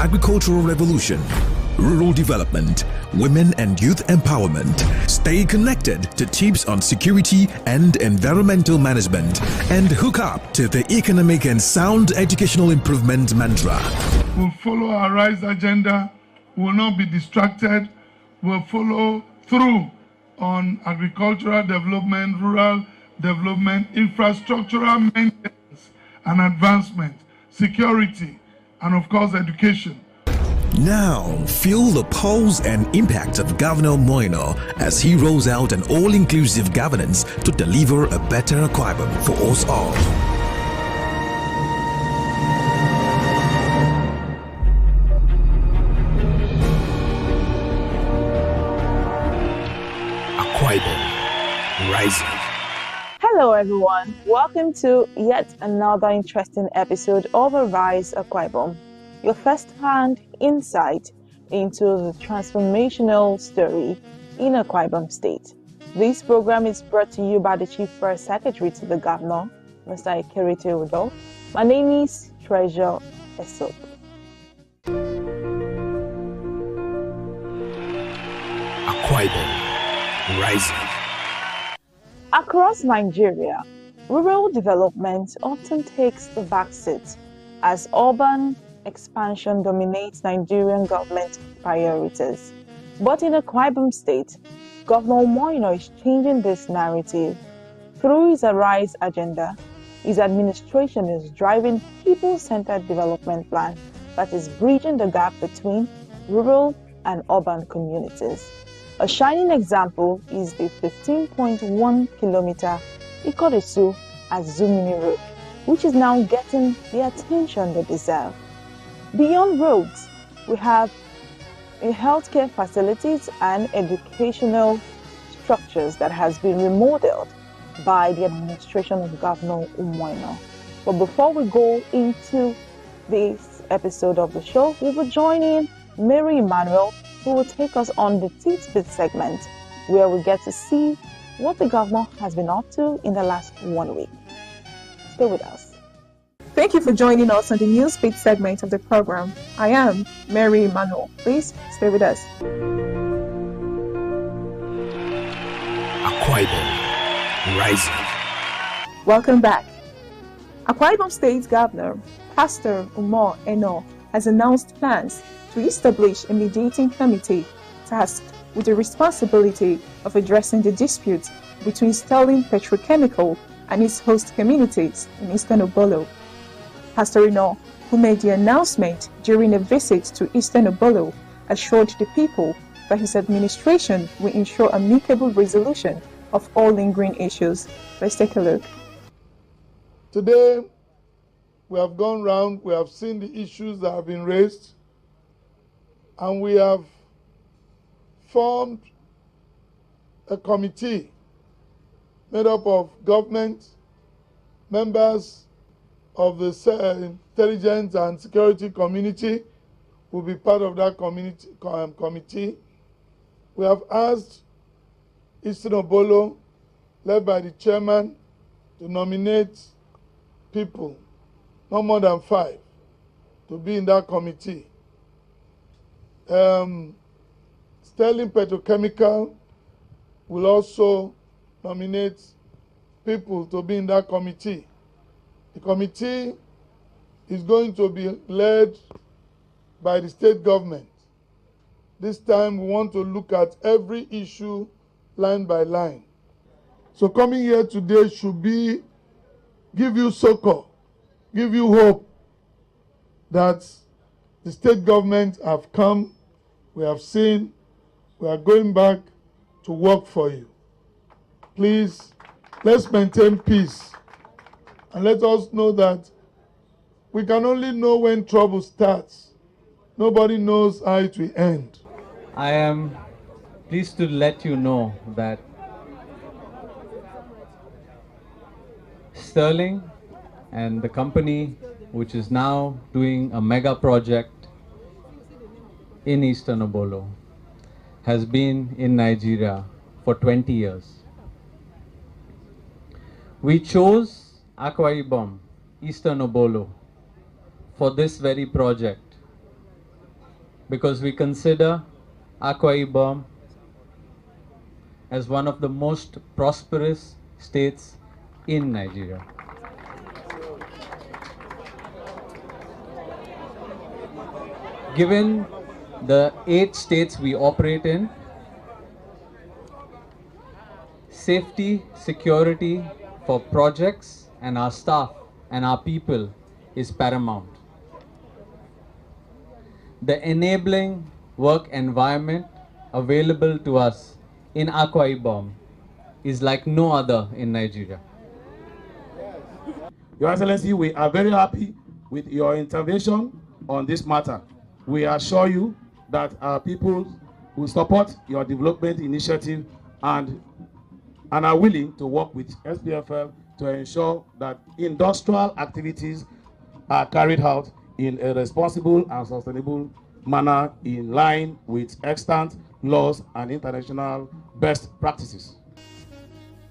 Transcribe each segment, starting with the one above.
agricultural revolution, rural development, women and youth empowerment. Stay connected to tips on security and environmental management and hook up to the economic and sound educational improvement mantra. We'll follow our RISE agenda. We will not be distracted. We'll follow through on agricultural development, rural development, infrastructural maintenance and advancement, security, and of course education. Now, feel the pulse and impact of Governor Moino as he rolls out an all-inclusive governance to deliver a better Akwa Ibom for us all. Akwa Ibom, rising. Hello everyone, welcome to yet another interesting episode of Arise Akwa Ibom, your first-hand insight into the transformational story in Akwa Ibom State. This program is brought to you by the Chief Press Secretary to the Governor, Mr. Ikerete Udo. My name is Treasure Esop. Akwa Ibom, rising. Across Nigeria, rural development often takes the backseat as urban expansion dominates Nigerian government priorities. But in Akwa Ibom State, Governor Moino is changing this narrative. Through his Arise agenda, his administration is driving people-centered development plan that is bridging the gap between rural and urban communities. A shining example is the 15.1-kilometer Ikodesu Azumini Road, which is now getting the attention they deserve. Beyond roads, we have healthcare facilities and educational structures that has been remodeled by the administration of Governor Umoino. But before we go into this episode of the show, we will join in Mary Emmanuel, who will take us on the Tidbit segment, where we get to see what the governor has been up to in the last 1 week. Stay with us. Thank you for joining us on the Newsbeat segment of the program. I am Mary Emmanuel. Please stay with us. Akwa Ibom, rising. Welcome back. Akwa Ibom State Governor, Pastor Umar Eno, has announced plans to establish a mediating committee tasked with the responsibility of addressing the dispute between Sterling Petrochemical and its host communities in Eastern Obolo. Pastor Eno, who made the announcement during a visit to Eastern Obolo, assured the people that his administration will ensure amicable resolution of all lingering issues. Let's take a look. Today, we have gone round, we have seen the issues that have been raised, and we have formed a committee made up of government, members of the intelligence and security community will be part of that committee. We have asked Eastern Obolo, led by the chairman, to nominate people, no more than 5, to be in that committee. Sterling Petrochemical will also nominate people to be in that committee. The committee is going to be led by the state government. This time we want to look at every issue line by line. So coming here today should be give you succor, give you hope that the state government have come, we have seen, we are going back to work for you. Please, let's maintain peace and let us know that we can only know when trouble starts. Nobody knows how it will end. I am pleased to let you know that Sterling and the company which is now doing a mega project in Eastern Obolo has been in Nigeria for 20 years. We chose Akwa Ibom, Eastern Obolo, for this very project because we consider Akwa Ibom as one of the most prosperous states in Nigeria. Given the 8 states we operate in, safety, security for projects and our staff and our people is paramount. The enabling work environment available to us in Akwa Ibom is like no other in Nigeria. Your Excellency, we are very happy with your intervention on this matter. We assure you that our people will support your development initiative and are willing to work with SPFL to ensure that industrial activities are carried out in a responsible and sustainable manner in line with extant laws and international best practices.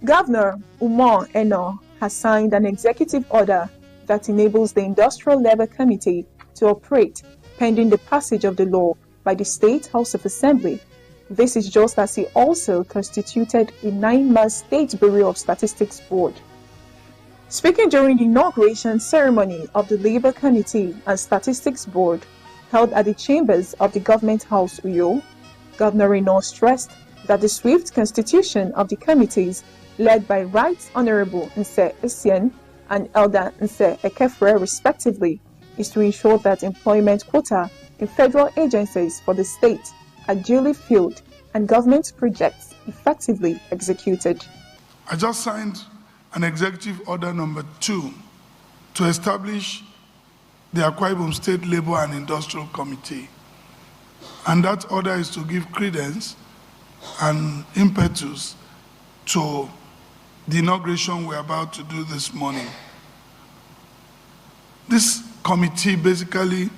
Governor Umar Eno has signed an executive order that enables the Industrial Labour Committee to operate pending the passage of the law by the State House of Assembly. This is just as he also constituted a 9-month State Bureau of Statistics Board. Speaking during the inauguration ceremony of the Labour Committee and Statistics Board held at the chambers of the Government House, Uyo, Governor Eno stressed that the swift constitution of the committees led by Right Honourable Nse Essien and Elder Nse Ekefre respectively is to ensure that employment quota in federal agencies for the state are duly filled and government projects effectively executed. I just signed an executive order number 2 to establish the Akwa Ibom State Labour and Industrial Committee. And that order is to give credence and impetus to the inauguration we're about to do this morning. This committee basically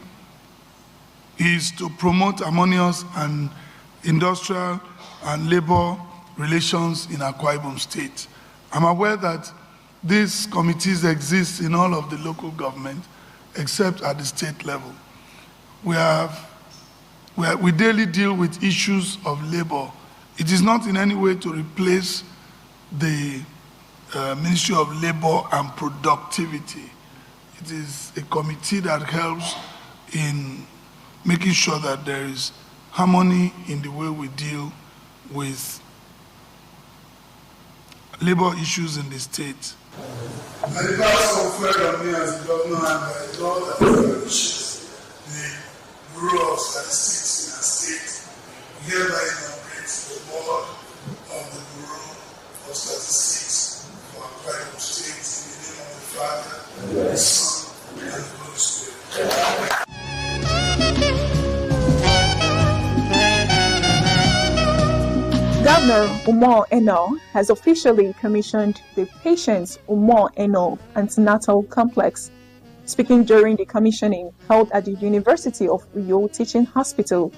is to promote harmonious and industrial and labor relations in Akwa Ibom State. I'm aware that these committees exist in all of the local government except at the state level. We daily deal with issues of labor. It is not in any way to replace the Ministry of Labor and Productivity. It is a committee that helps in making sure that there is harmony in the way we deal with labor issues in the state. And the power conferred on me as the governor and by the law that establishes the Bureau of Statistics in our state, hereby inaugurates the board of the Bureau of Statistics for Akwa Ibom State in the name of the Father, the Son, and the Holy Spirit. Governor Umar Eno has officially commissioned the Patience Umar Eno Antenatal Complex. Speaking during the commissioning held at the University of Uyo Teaching Hospital,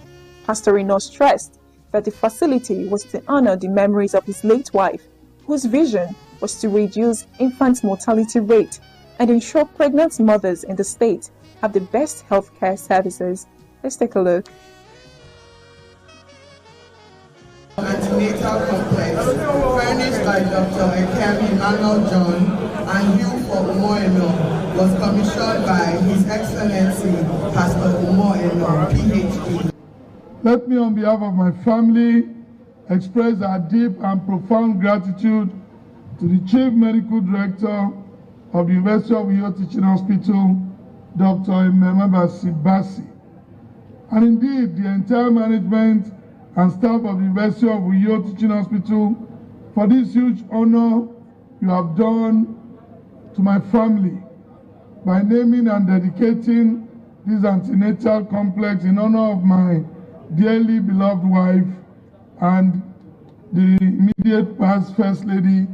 Pastor Eno stressed that the facility was to honor the memories of his late wife, whose vision was to reduce infant mortality rate and ensure pregnant mothers in the state have the best healthcare services. Let's take a look. Antenatal complex, furnished by Dr. Ekem Emmanuel John and Hugh for Umar Eno, was commissioned by His Excellency Pastor Umar Eno, PhD. Let me, on behalf of my family, express our deep and profound gratitude to the Chief Medical Director of the University of Uyo Teaching Hospital, Dr. Ememabasi Basi, and indeed the entire management and staff of the University of Uyo Teaching Hospital for this huge honor you have done to my family by naming and dedicating this antenatal complex in honor of my dearly beloved wife and the immediate past First Lady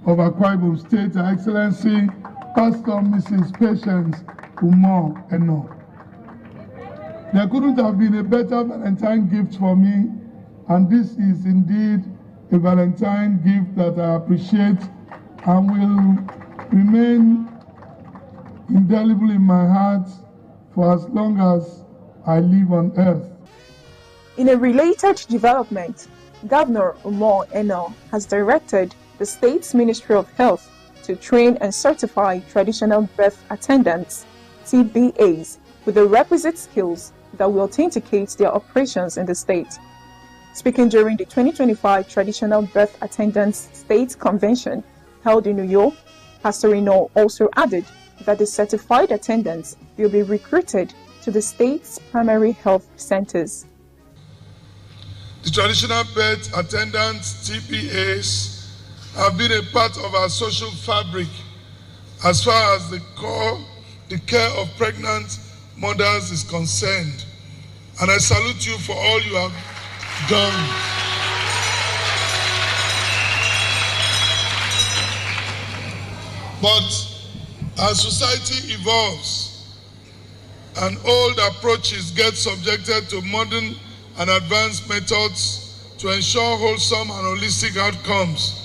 of Akwa Ibom State, Her Excellency Pastor Mrs. Patience Umar Eno. There couldn't have been a better Valentine gift for me, and this is indeed a Valentine gift that I appreciate and will remain indelible in my heart for as long as I live on earth. In a related development, Governor Umar Eno has directed the state's Ministry of Health to train and certify traditional birth attendants, TBAs, with the requisite skills that will authenticate their operations in the state. Speaking during the 2025 Traditional Birth Attendants State Convention held in New York, Pastor Eno also added that the certified attendants will be recruited to the state's primary health centers. The traditional birth attendants, TPAs, have been a part of our social fabric as far as the care of pregnant mothers is concerned. And I salute you for all you have done. But as society evolves and old approaches get subjected to modern and advanced methods to ensure wholesome and holistic outcomes,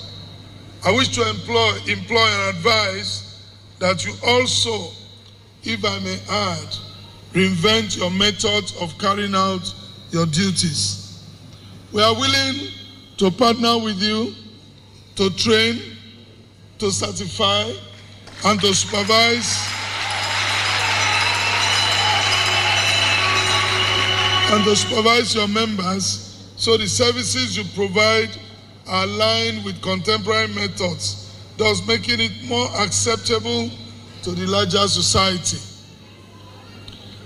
I wish to employ and advise that you also, if I may add, reinvent your methods of carrying out your duties. We are willing to partner with you to train, to certify, and to supervise your members so the services you provide are aligned with contemporary methods, thus making it more acceptable to the larger society.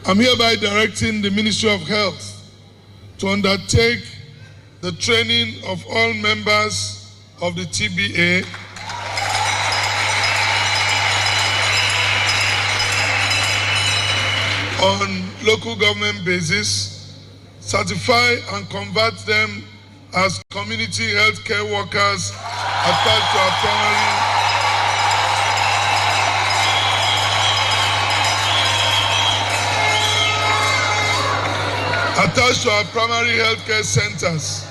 I'm hereby directing the Ministry of Health to undertake the training of all members of the TBA on local government basis, certify and convert them as community health care workers attached to our primary health care centers.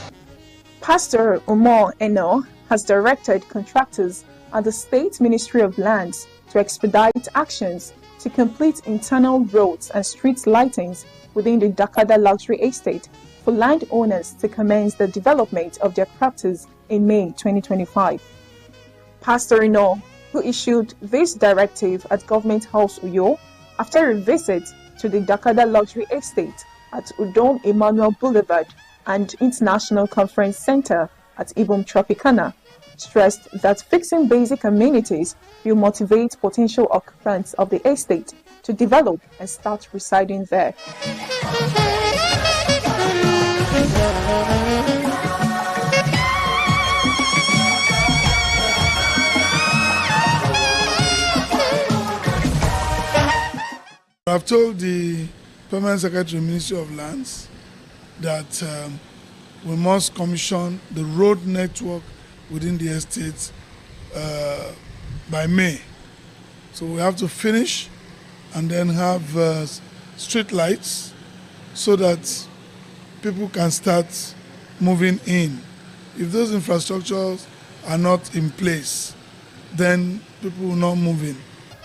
Pastor Umar Eno has directed contractors at the State Ministry of Lands to expedite actions to complete internal roads and street lightings within the Dakada Luxury Estate for landowners to commence the development of their properties in May 2025. Pastor Eno, who issued this directive at Government House Uyo after a visit to the Dakada Luxury Estate at Udom Emmanuel Boulevard and International Conference Center at Ibom Tropicana, stressed that fixing basic amenities will motivate potential occupants of the estate to develop and start residing there. I've told the Permanent Secretary Ministry of Lands that we must commission the road network within the estate by May. So we have to finish and then have street lights so that people can start moving in. If those infrastructures are not in place, then people will not move in.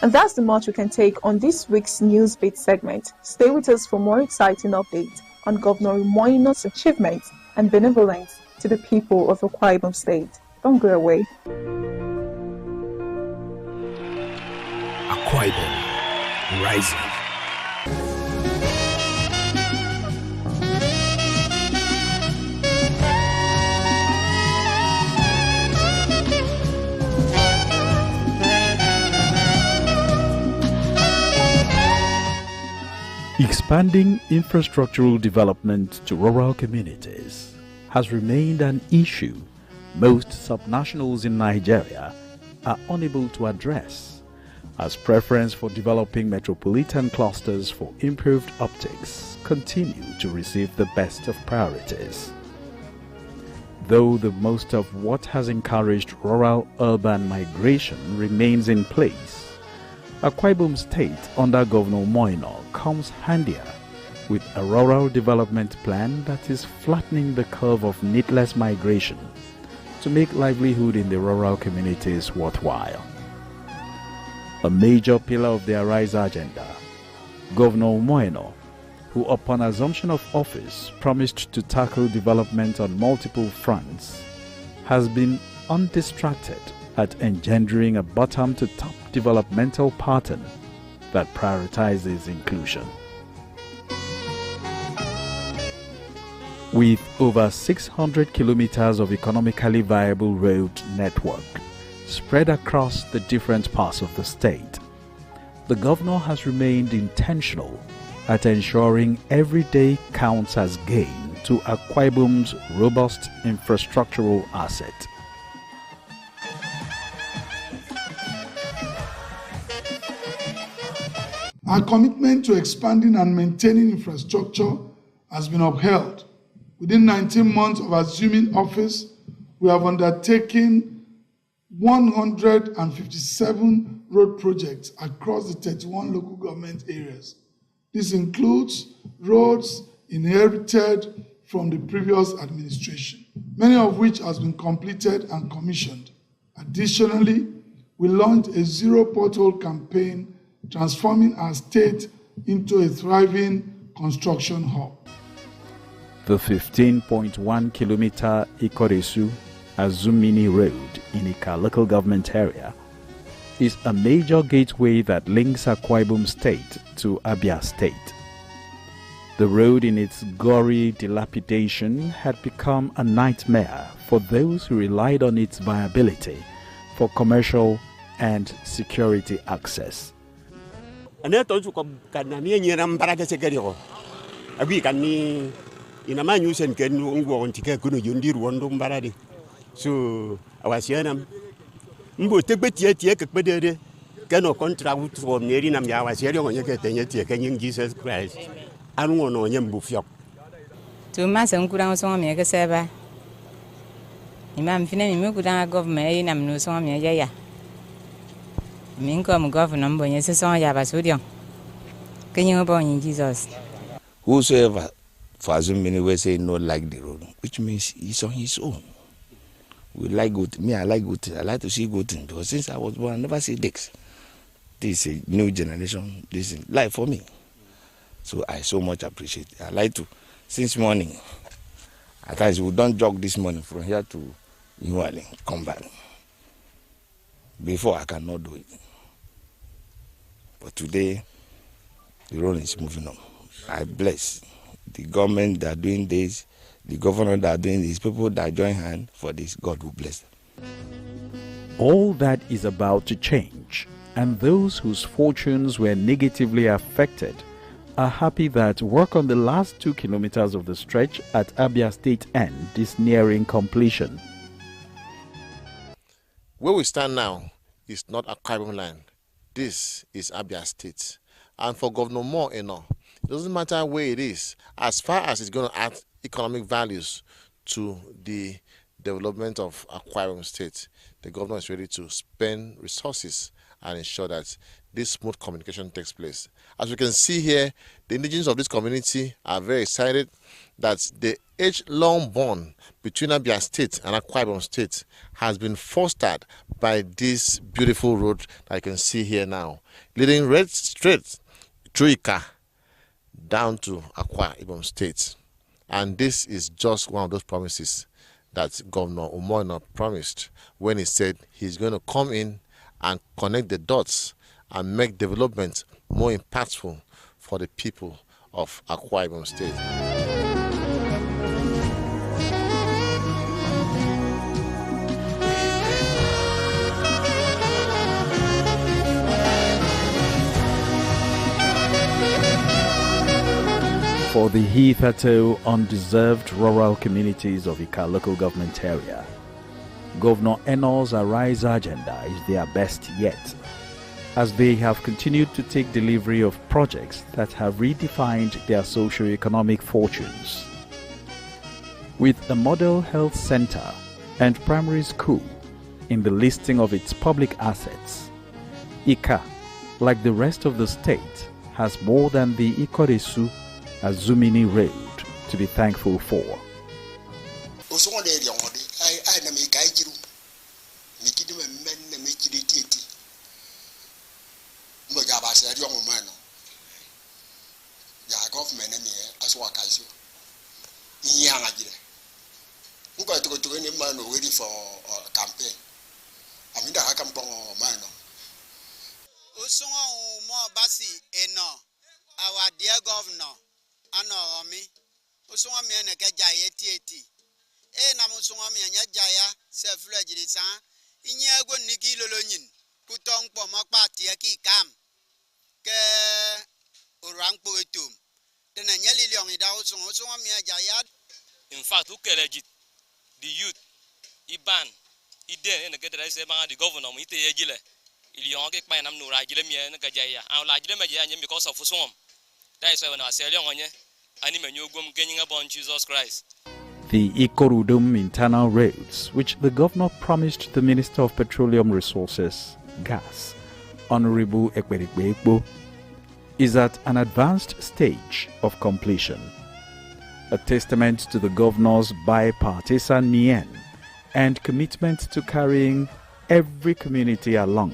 And that's the much we can take on this week's News Beat segment. Stay with us for more exciting updates on Governor Moino's achievements and benevolence to the people of Akwa Ibom State. Don't go away. Akwa Ibom, rising. Expanding infrastructural development to rural communities has remained an issue most subnationals in Nigeria are unable to address, as preference for developing metropolitan clusters for improved optics continue to receive the best of priorities. Though the most of what has encouraged rural-urban migration remains in place, Akwa Ibom State under Governor Moino comes handier with a rural development plan that is flattening the curve of needless migration to make livelihood in the rural communities worthwhile. A major pillar of the Arise agenda, Governor Moino, who upon assumption of office promised to tackle development on multiple fronts, has been undistracted at engendering a bottom-to-top developmental pattern that prioritizes inclusion. With over 600 kilometers of economically viable road network spread across the different parts of the state, the governor has remained intentional at ensuring every day counts as gain to Akwa Ibom's robust infrastructural asset. Our commitment to expanding and maintaining infrastructure has been upheld. Within 19 months of assuming office, we have undertaken 157 road projects across the 31 local government areas. This includes roads inherited from the previous administration, many of which has been completed and commissioned. Additionally, we launched a zero pothole campaign transforming our state into a thriving construction hub. The 15.1 kilometer Ikoresu Azumini Road in Ika local government area is a major gateway that links Akwa Ibom State to Abia State. The road in its gory dilapidation had become a nightmare for those who relied on its viability for commercial and security access. So I was here. Mbo tekbe tie kekbedere keno contract from neri na mya was here onye ketenye tie kenyin Jesus Christ anu no onye mbufiok to ma san kuran so me ke seba imam fina mi kuran government na mno so me ya min ko mo governor mbo nye se so ya ba so dion kenyin bo onye Jesus. Whosoever for assuming we say no like the road, which means he's on his own. We like good. Me, I like good. I like to see good things because since I was born, I never see dicks. This is a new generation. This is life for me. So I so much appreciate it. I like to, since morning, at times we don't jog this morning from here to Iwale, come back. Before I cannot do it. But today, the road is moving on. I bless the government that are doing this, the governor that are doing this, people that join hand for this, God will bless them. All that is about to change, and those whose fortunes were negatively affected are happy that work on the last 2 kilometers of the stretch at Abia State end is nearing completion. Where we stand now is not Akwa Ibom land. This is Abia State. And for Governor Moore, it doesn't matter where it is, as far as it's going to add economic values to the development of Akwa Ibom State, the governor is ready to spend resources and ensure that this smooth communication takes place. As we can see here, the indigenous of this community are very excited that the age-long bond between Abia State and Akwa Ibom State has been fostered by this beautiful road that you can see here now, leading right straight through Ika down to Akwa Ibom State. And this is just one of those promises that Governor Umoino promised when he said he's going to come in and connect the dots and make development more impactful for the people of Akwa Ibom State. For the hitherto undeserved rural communities of Ika local government area, Governor Eno's Arise agenda is their best yet, as they have continued to take delivery of projects that have redefined their socio-economic fortunes. With a model health center and primary school in the listing of its public assets, Ika, like the rest of the state, has more than the Ikoresu Azumini Road to be thankful for. Government Yangajire. Uko to any man ready for campaign. I mean that campaign man. Usunga mo basi eno our dear governor ano omi usunga mi ene ke jaye tieti na musunga mi enya jaya se flejiri san inye ego niki lolonyin kutong po makpa tie ki kam ke urangpo etum tena nyeli liong ida usunga mi jaya. In fact, who can legit the youth, Iban, Iden, and the get the governor, Ite Yagile, Ilionke by Nam Nura Gilemia and Gajaya, and like Gilemia because of Fusum. That is when I say, Young, anime new gum gaining upon Jesus Christ. The Ikorudum internal roads, which the governor promised the Minister of Petroleum Resources, Gas, Honorable Ekwerikwe, is at an advanced stage of completion. A testament to the governor's bipartisan mien and commitment to carrying every community along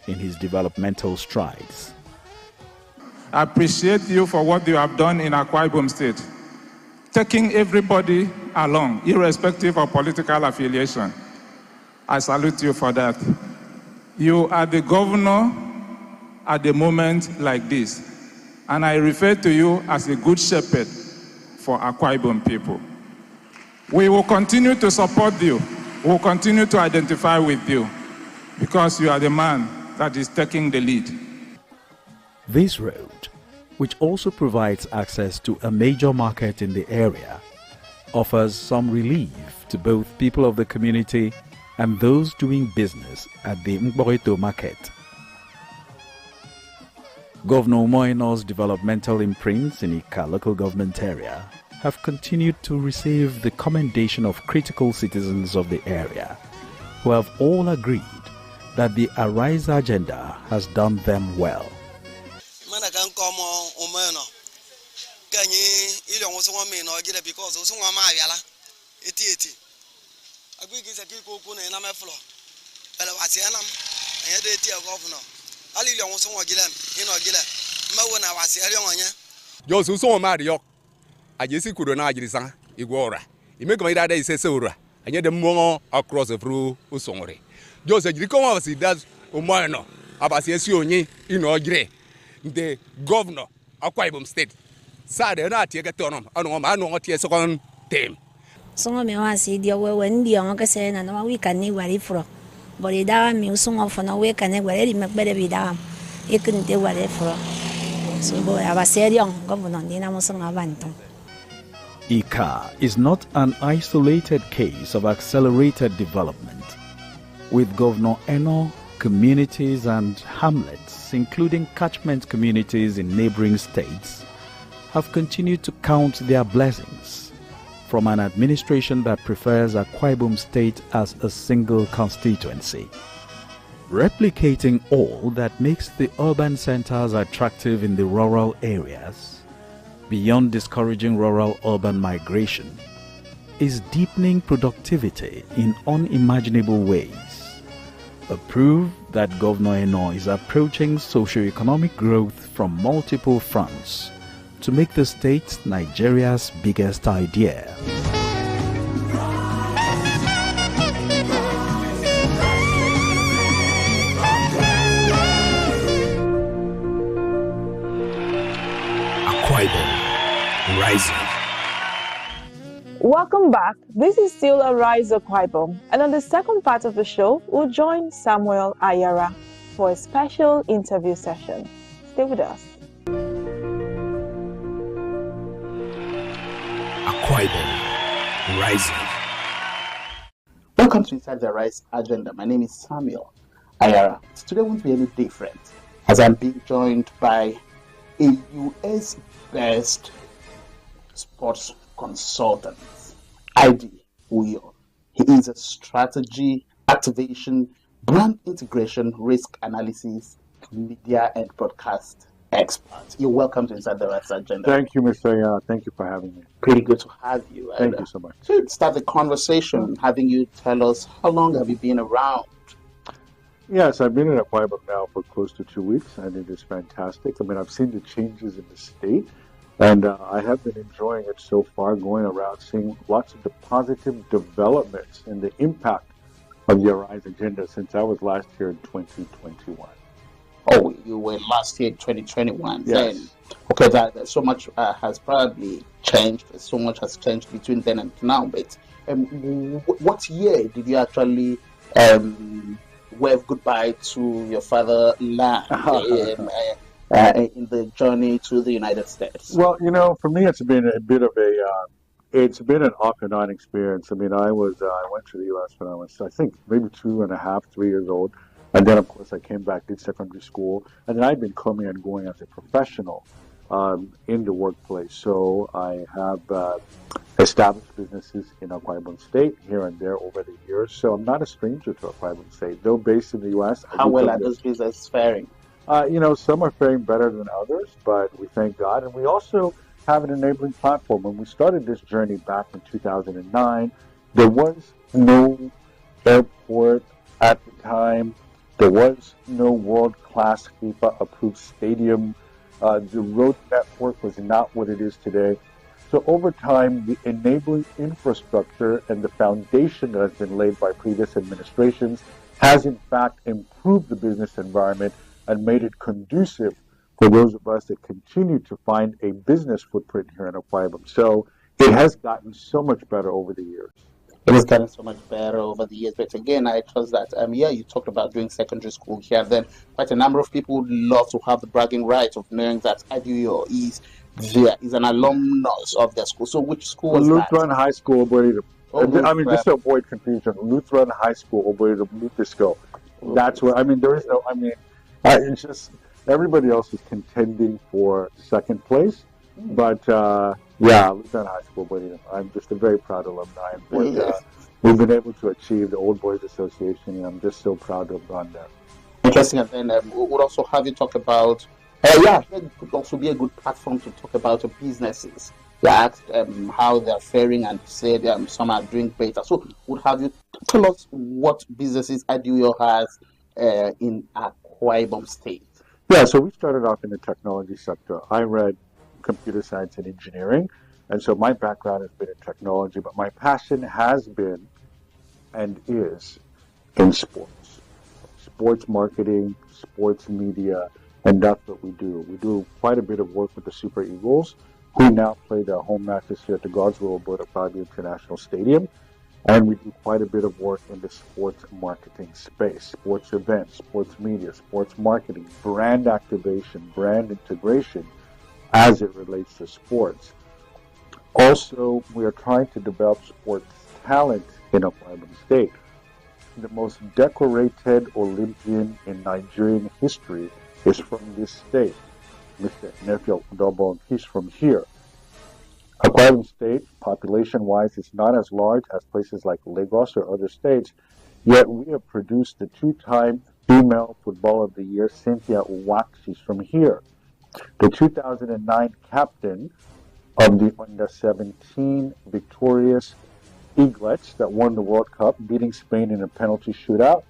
in his developmental strides. I appreciate you for what you have done in Akwa Ibom State, taking everybody along, irrespective of political affiliation. I salute you for that. You are the governor at the moment like this, and I refer to you as a good shepherd for Akwa Ibom people. We will continue to support you. We will continue to identify with you because you are the man that is taking the lead. This road, which also provides access to a major market in the area, offers some relief to both people of the community and those doing business at the Mboreto market. Governor Umoeno's developmental imprints in Ika local government area have continued to receive the commendation of critical citizens of the area, who have all agreed that the Arise agenda has done them well. Ajesi kurona ajirisa igwora imeke maida da ise seura anya de mo across the through usongore just ajiriko wa si that Umoeno abasi esi onyi ino ogire the governor Akwa Ibom State sade na tie getonom anu ma anu tie second term songo me wa si dia we ndi on ka se na no we kan ni wari fro bori da mi songo fo na we kan ni wari me gbede bi da e kun te wari fro so bo abasi erion governor ni na mo songo abanton. Ika is not an isolated case of accelerated development. With Governor Eno, communities and hamlets, including catchment communities in neighboring states, have continued to count their blessings from an administration that prefers Akwa Ibom State as a single constituency. Replicating all that makes the urban centers attractive in the rural areas, beyond discouraging rural-urban migration, is deepening productivity in unimaginable ways. A proof that Governor Eno is approaching socio-economic growth from multiple fronts to make the state Nigeria's biggest idea. Akwa Ibom, rising. Welcome back. This is still Arise Akwa Ibom, and on the second part of the show, we'll join Samuel Ayara for a special interview session. Stay with us. Akwa Ibom, rising. Welcome to Inside the Arise Agenda. My name is Samuel Ayara. Today won't be any different, as I'm being joined by a US-based sports consultant, ID Uyo. He is a strategy, activation, brand integration, risk analysis, media and broadcast expert. You're welcome to Inside the Arise Agenda. Thank you, Mr. Ayara. Thank you for having me. Pretty good to have you. Thank you so much. To start the conversation, having you tell us, how long have you been around? Yes, I've been in Akwa Ibom now for close to 2 weeks, and it is fantastic. I mean, I've seen the changes in the state. And I have been enjoying it so far, going around seeing lots of the positive developments and the impact of the Arise agenda since I was last here in 2021. Oh, you were last year in 2021. Yes. Then, okay, that so much has probably changed. So much has changed between then and now. But what year did you actually wave goodbye to your fatherland in the journey to the United States? Well, for me, it's been a bit of it's been an off and on experience. I mean, I went to the U.S. when I was, I think, maybe 2.5, 3 years old. And then, of course, I came back, did secondary school. And then I've been coming and going as a professional in the workplace. So I have established businesses in Akwa Ibom State here and there over the years. So I'm not a stranger to Akwa Ibom State. Though based in the U.S. How well are those businesses faring? Some are faring better than others, but we thank God. And we also have an enabling platform. When we started this journey back in 2009, there was no airport at the time. There was no world-class FIFA-approved stadium. The road network was not what it is today. So over time, the enabling infrastructure and the foundation that has been laid by previous administrations has in fact improved the business environment and made it conducive for those of us that continue to find a business footprint here in Akwa Ibom. So it has gotten so much better over the years. It has gotten so much better over the years. But again, I trust that, you talked about doing secondary school here. Then quite a number of people would love to have the bragging right of knowing that Aduyo is an alumnus of their school. So which school was Lutheran that? High School, Oboidum. Oh, I mean, just to avoid confusion, Lutheran High School, Oboidum, Luthesco. That's where, there is no, it's just, everybody else is contending for second place. But, Lutheran High School, Oboidum. I'm just a very proud alumni. And what we've been able to achieve, the Old Boys Association, and I'm just so proud to have gone there. Interesting. And then we would also have you talk about, it could also be a good platform to talk about businesses. You asked how they're faring and said some are doing better. So would have you tell us what businesses Aduyo has in Akwa Ibom State? Yeah, so we started off in the technology sector. I read computer science and engineering, and so my background has been in technology, but my passion has been and is in sports. Sports marketing, sports media, and that's what we do. We do quite a bit of work with the Super Eagles, who now play their home matches here at the Godswill Alberta Fabi International Stadium. And we do quite a bit of work in the sports marketing space, sports events, sports media, sports marketing, brand activation, brand integration as it relates to sports. Also, we are trying to develop sports talent in Akwa Ibom State. The most decorated Olympian in Nigerian history is from this state, Mr. Nephiel Udobon. He's from here. Akwa Ibom State, population-wise, is not as large as places like Lagos or other states, yet we have produced the 2-time Female Footballer of the Year, Cynthia Uwak. She's from here. The 2009 captain of the Under-17 victorious Eaglets that won the World Cup, beating Spain in a penalty shootout,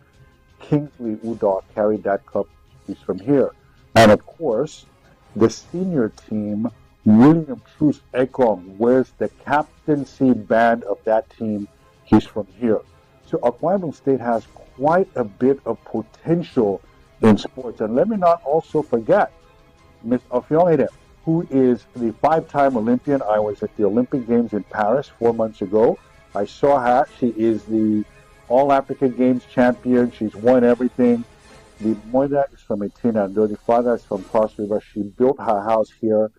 Kingsley Udoh carried that cup. He's from here. And of course, the senior team, William Truce Ekong, wears the captaincy band of that team. He's from here. So Akwa Ibom State has quite a bit of potential in sports. And let me not also forget Ms. Ofiolede, who is the 5-time Olympian. I was at the Olympic Games in Paris 4 months ago. I saw her. She is the All-Africa Games champion. She's won everything. The mother is from Etina, and the father is from Cross River. She built her house here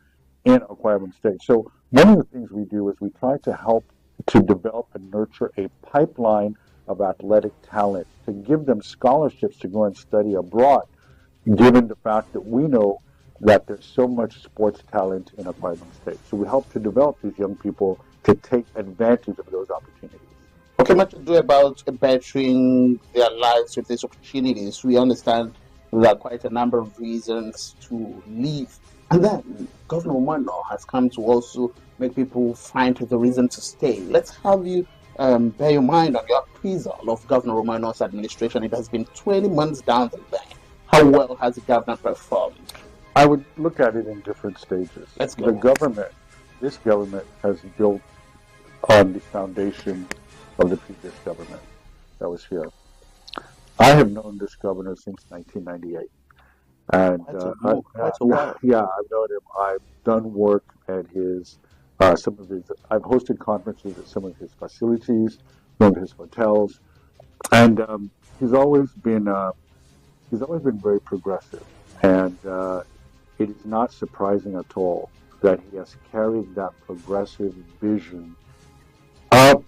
in Akwa Ibom State. So one of the things we do is we try to help to develop and nurture a pipeline of athletic talent, to give them scholarships to go and study abroad, given the fact that we know that there's so much sports talent in Akwa Ibom State. So we help to develop these young people to take advantage of those opportunities. Okay, much to do about bettering their lives with these opportunities. We understand there are quite a number of reasons to leave. And then Governor Umano has come to also make people find the reason to stay. Let's have you bear your mind on your appraisal of Governor Umano's administration. It has been 20 months down the line. How well has the governor performed? I would look at it in different stages. Let's go. This government has built on the foundation of the previous government that was here. I have known this governor since 1998. And yeah, I've known him. I've done work at his, I've hosted conferences at some of his facilities, some of his hotels, and he's always been very progressive. And it is not surprising at all that he has carried that progressive vision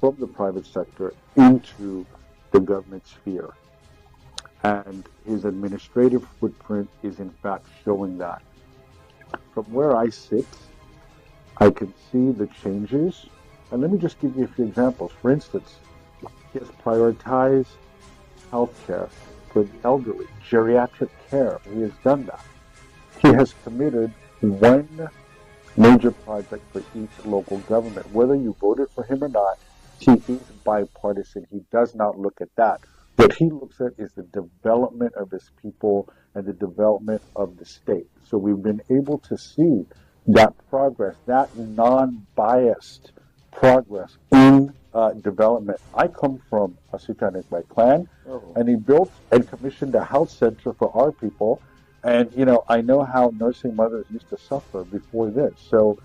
from the private sector into the government sphere. And his administrative footprint is in fact showing that. From where I sit, I can see the changes. And let me just give you a few examples. For instance, he has prioritized healthcare for the elderly, geriatric care. He has done that. He has committed one major project for each local government. Whether you voted for him or not, he is bipartisan. He does not look at that. What he looks at is the development of his people and the development of the state. So we've been able to see that progress, that non-biased progress in development. I come from a Sutanik clan, and he built and commissioned a health center for our people. And, I know how nursing mothers used to suffer before this. So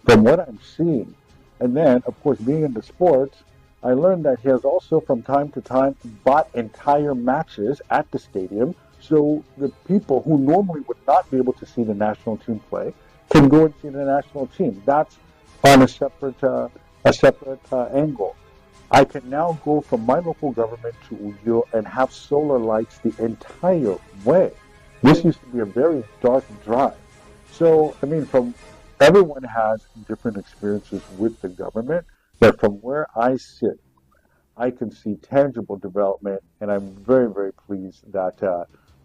from what I'm seeing, and then, of course, being into sports, I learned that he has also from time to time bought entire matches at the stadium. So the people who normally would not be able to see the national team play can go and see the national team. That's on a separate angle. I can now go from my local government to Uyo and have solar lights the entire way. This used to be a very dark drive. So, everyone has different experiences with the government, but from where I sit, I can see tangible development, and I'm very, very pleased that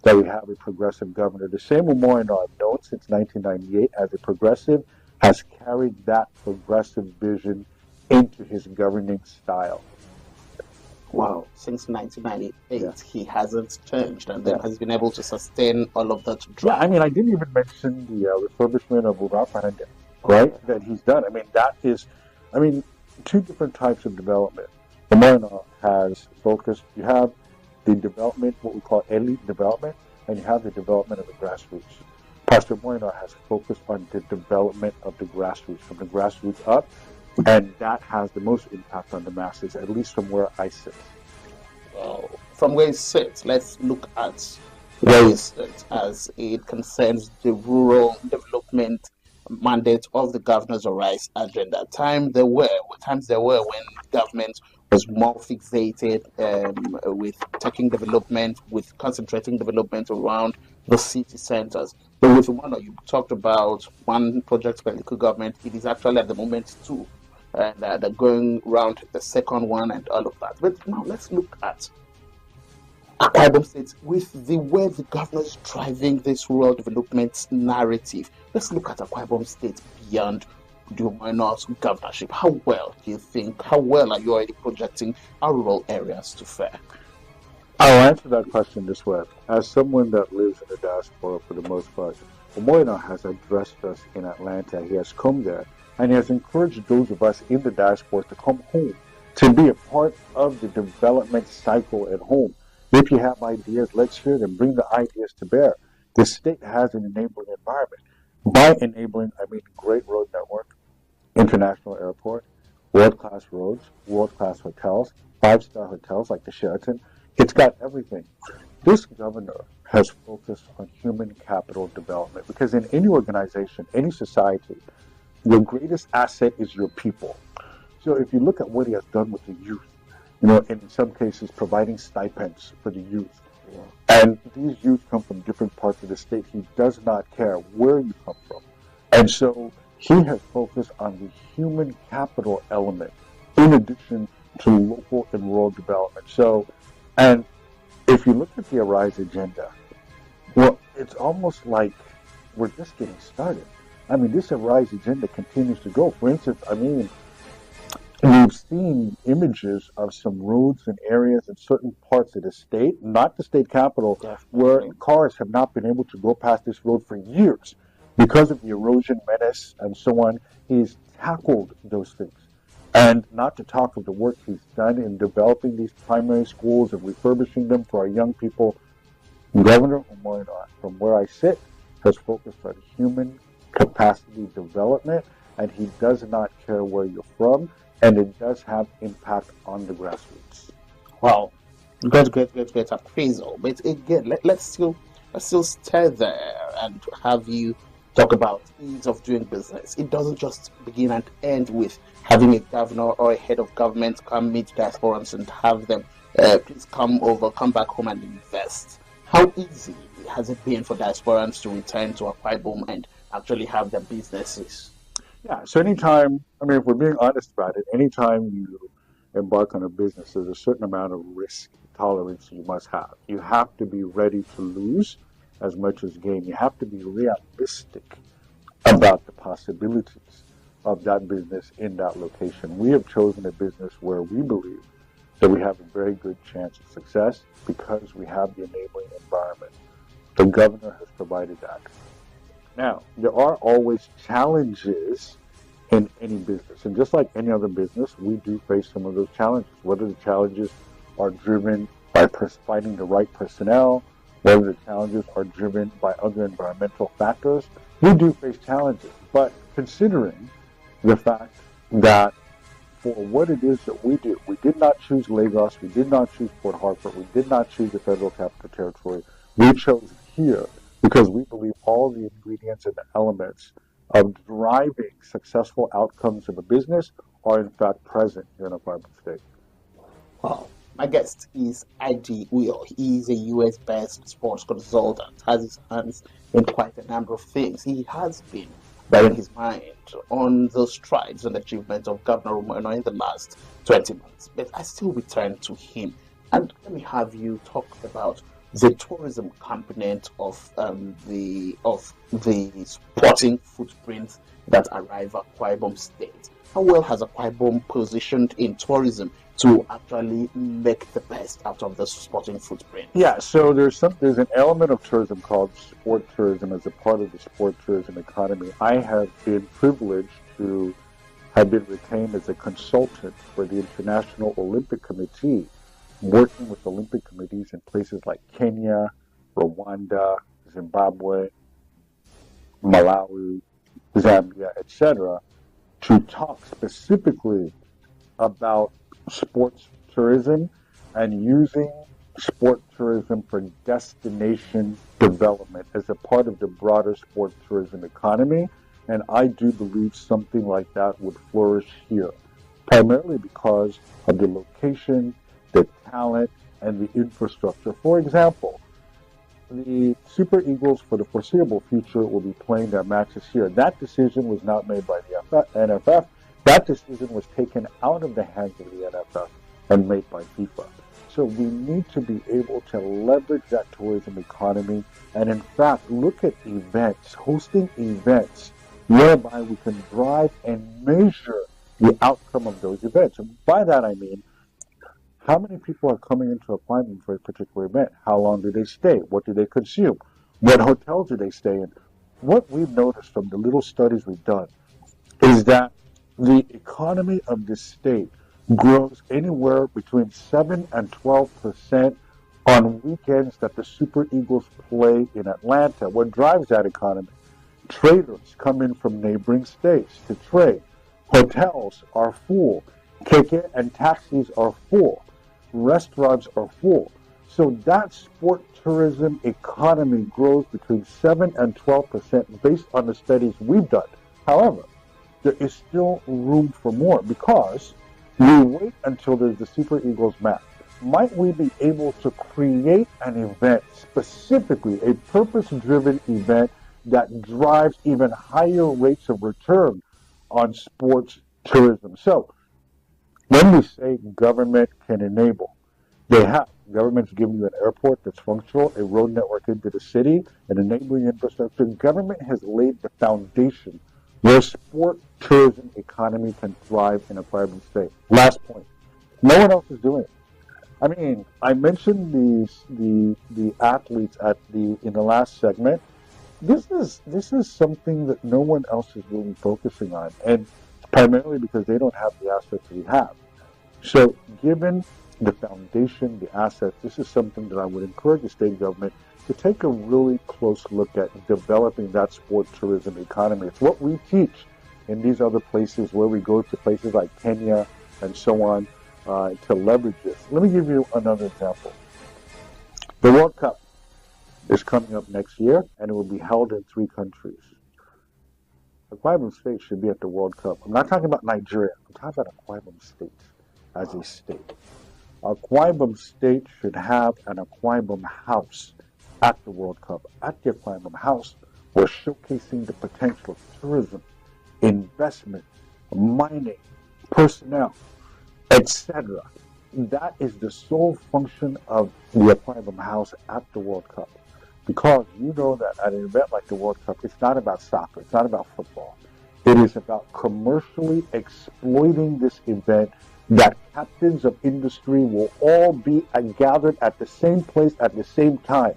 we have a progressive governor. The same Umoino I've known since 1998 as a progressive has carried that progressive vision into his governing style. Wow, since 1998, he hasn't changed, and then has been able to sustain all of that drive. Yeah, I didn't even mention the refurbishment of Urapahande, right, that he's done. That is, two different types of development. Umoino has focused, you have the development, what we call elite development, and you have the development of the grassroots. Pastor Umoino has focused on the development of the grassroots, from the grassroots up, and that has the most impact on the masses, at least from where I sit. Well, from where you sit, let's look at where you sit as it concerns the rural development mandate of the Governor's Arise agenda. Times there were when government was more fixated with taking development, with concentrating development around the city centers. But with one, you talked about one project by local government. It is actually at the moment two. And they're going around the second one and all of that. But now let's look at Akwa Ibom State with the way the governor is driving this rural development narrative. Let's look at Akwa Ibom State beyond the Umoino's governorship. How well are you already projecting our rural areas to fare? I'll answer that question this way. As someone that lives in the diaspora for the most part, Umoino has addressed us in Atlanta. He has come there, and he has encouraged those of us in the diaspora to come home, to be a part of the development cycle at home. If you have ideas, let's hear them. Bring the ideas to bear. The state has an enabling environment. By enabling, I mean great road network, international airport, world-class roads, world-class hotels, five-star hotels like the Sheraton. It's got everything. This governor has focused on human capital development because in any organization, any society, your greatest asset is your people. So if you look at what he has done with the youth, in some cases providing stipends for the youth, and these youth come from different parts of the state. He does not care where you come from. And so he has focused on the human capital element in addition to local and rural development. So, and if you look at the Arise agenda, well, it's almost like we're just getting started. This Arise agenda continues to go. For instance, we've seen images of some roads and areas in certain parts of the state, not the state capital, where cars have not been able to go past this road for years. because of the erosion menace and so on, he's tackled those things. And not to talk of the work he's done in developing these primary schools and refurbishing them for our young people. Governor Umar, from where I sit, has focused on human capacity development, and he does not care where you're from, and it does have impact on the grassroots. Wow, great appraisal. But again, let's still stay there and have you talk about ease of doing business. It doesn't just begin and end with having a governor or a head of government come meet diasporans and have them please come back home and invest. How easy has it been for diasporans to return to Akwa Ibom and actually have their businesses? Yeah, so anytime, if we're being honest about it, anytime you embark on a business, there's a certain amount of risk tolerance you must have. You have to be ready to lose as much as gain. You have to be realistic about the possibilities of that business in that location. We have chosen a business where we believe that we have a very good chance of success because we have the enabling environment. The governor has provided that. Now, there are always challenges in any business. And just like any other business, we do face some of those challenges. Whether the challenges are driven by finding the right personnel, whether the challenges are driven by other environmental factors, we do face challenges. But considering the fact that for what it is that we do, we did not choose Lagos, we did not choose Port Harcourt, we did not choose the Federal Capital Territory. We chose here because we believe all the ingredients and the elements of driving successful outcomes of a business are in fact present here in Akwa Ibom State. Wow. My guest is ID Will. He is a US-based sports consultant, has his hands in quite a number of things. He has been bearing his mind on the strides and achievements of Governor Umar in the last 20 months. But I still return to him. And let me have you talk about the tourism component of the sporting footprints that arrive at Akwa Ibom State. How well has Akwa Ibom positioned in tourism to actually make the best out of the sporting footprint? Yeah, so there's an element of tourism called sport tourism as a part of the sport tourism economy. I have been privileged to have been retained as a consultant for the International Olympic Committee, working with Olympic committees in places like Kenya, Rwanda, Zimbabwe, Malawi, Zambia, etc., to talk specifically about sports tourism and using sport tourism for destination development as a part of the broader sport tourism economy. And I do believe something like that would flourish here, primarily because of the location, the talent, and the infrastructure. For example, the Super Eagles for the foreseeable future will be playing their matches here. That decision was not made by the NFF. That decision was taken out of the hands of the NFF and made by FIFA. So we need to be able to leverage that tourism economy and in fact look at events, hosting events, whereby we can drive and measure the outcome of those events. And by that I mean, how many people are coming into Akwa Ibom for a particular event? How long do they stay? What do they consume? What hotels do they stay in? What we've noticed from the little studies we've done is that the economy of the state grows anywhere between 7 and 12% on weekends that the Super Eagles play in Atlanta. What drives that economy? Traders come in from neighboring states to trade. Hotels are full. Keke and taxis are full. Restaurants are full. So that sport tourism economy grows between 7 and 12% based on the studies we've done. However, there is still room for more because we wait until there's the Super Eagles match. Might we be able to create an event, specifically a purpose-driven event that drives even higher rates of return on sports tourism? So when we say government can enable, they have. Government's giving you an airport that's functional, a road network into the city, an enabling infrastructure. Government has laid the foundation where sport tourism economy can thrive in a Akwa Ibom State. Last point. No one else is doing it. I mean, I mentioned the athletes in the last segment. this is something that no one else is really focusing on, and primarily because they don't have the assets we have. So, given the foundation, the assets, this is something that I would encourage the state government to take a really close look at developing that sport tourism economy. It's what we teach in these other places where we go to places like Kenya and so on to leverage this. Let me give you another example. The World Cup is coming up next year, and it will be held in 3 countries. Akwa Ibom State should be at the World Cup. I'm not talking about Nigeria. I'm talking about Akwa Ibom State as a state. Akwa Ibom State should have an Akwa Ibom House at the World Cup. At the Akwa Ibom House, we're showcasing the potential of tourism, investment, mining, personnel, etc. That is the sole function of the Akwa Ibom House at the World Cup. Because you know that at an event like the World Cup, it's not about soccer, it's not about football. It is about commercially exploiting this event that captains of industry will all be gathered at the same place at the same time.